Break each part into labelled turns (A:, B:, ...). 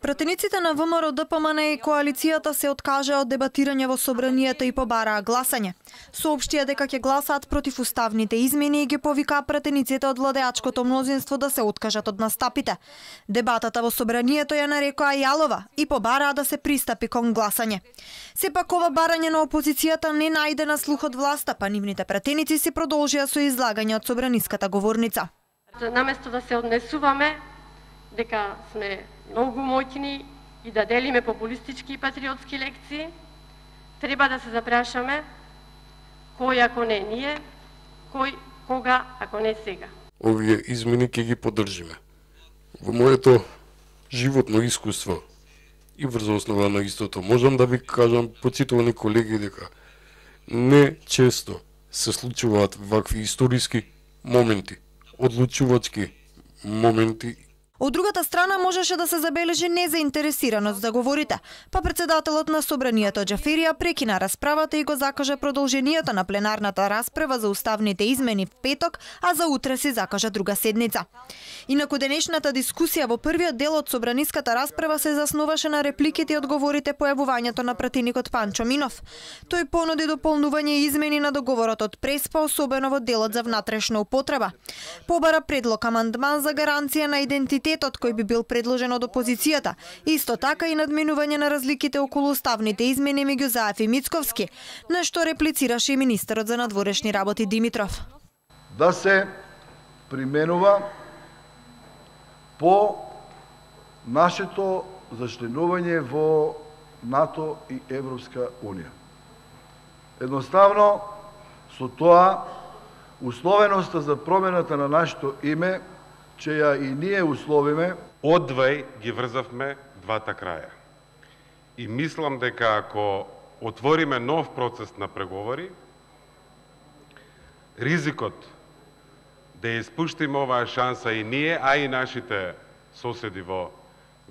A: Пратениците на ВМРО, ДПМН и коалицијата се откажаа од дебатирање во собранието и побараа гласање. Соопштија дека ќе гласаат против уставните измени и ги повикаа пратениците од владеачкото мнозинство да се откажат од настапите. Дебатата во собранието ја нарекоа јалова и побараа да се пристапи кон гласање. Сепак ова барање на опозицијата не најде на слух од власта, па нивните пратеници се продолжија со излагање од собраниската говорница.
B: Наместо да се однесуваме дека сме многу моќни и да делиме популистички и патриотски лекции, треба да се запрашаме кој ако не ние, кој кога ако не сега.
C: Овие измени ќе ги поддржиме. Во моето животно искуство и врз основа на истото можам да ви кажам, почитувани колеги, дека не често се случуваат вакви историски моменти, одлучувачки моменти.
A: Од другата страна можеше да се забележи незаинтересираност да говорите, па председателот на собранието Џаферија прекина расправата и го закажа продолжението на пленарната расправа за уставните измени в петок, а за утре се закажа друга седница. Инаку денешната дискусија во првиот дел од собраниската расправа се заснуваше на репликите и одговорите по јавувањето на пратеникот Панчо Минов. Тој понуди дополнување и измени на договорот од Преспа, особено во делот за внатрешна употреба. Побара предлог амандман за гаранција на идентитет кој би бил предложен од опозицијата. Исто така и надменување на разликите околу уставните измени меѓу Заев и Мицковски, на што реплицираше и министерот за надворешни работи Димитров.
D: Да се применува по нашето зачленување во НАТО и Европска Унија. Едноставно, со тоа, условеноста за промената на нашето име че ја и ние условиме.
E: Одвај ги врзавме двата краја. И мислам дека ако отвориме нов процес на преговори, ризикот да ја испуштиме оваа шанса и ние, а и нашите соседи во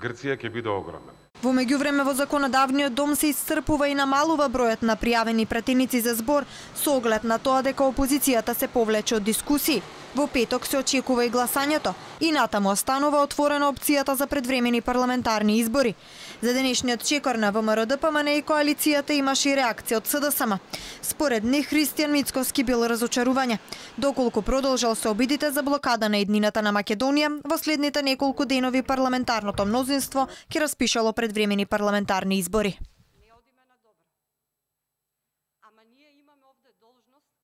E: Грција ќе биде огромен.
A: Во меѓувреме во законодавниот дом се исцрпува и намалува бројот на пријавени пратеници за збор со оглед на тоа дека опозицијата се повлече од дискусии. Во петок се очекува и гласањето и натаму останува отворена опцијата за предвремени парламентарни избори. За денешниот чекор на ВМРО, ДПМН и коалицијата имаше и реакција од СДСМ. Според них Христијан Мицковски бил разочарување, доколку продолжал се обидите за блокада на иднината на Македонија, во следните неколку денови парламентарното мнозинство ќе распишало предвремени парламентарни избори.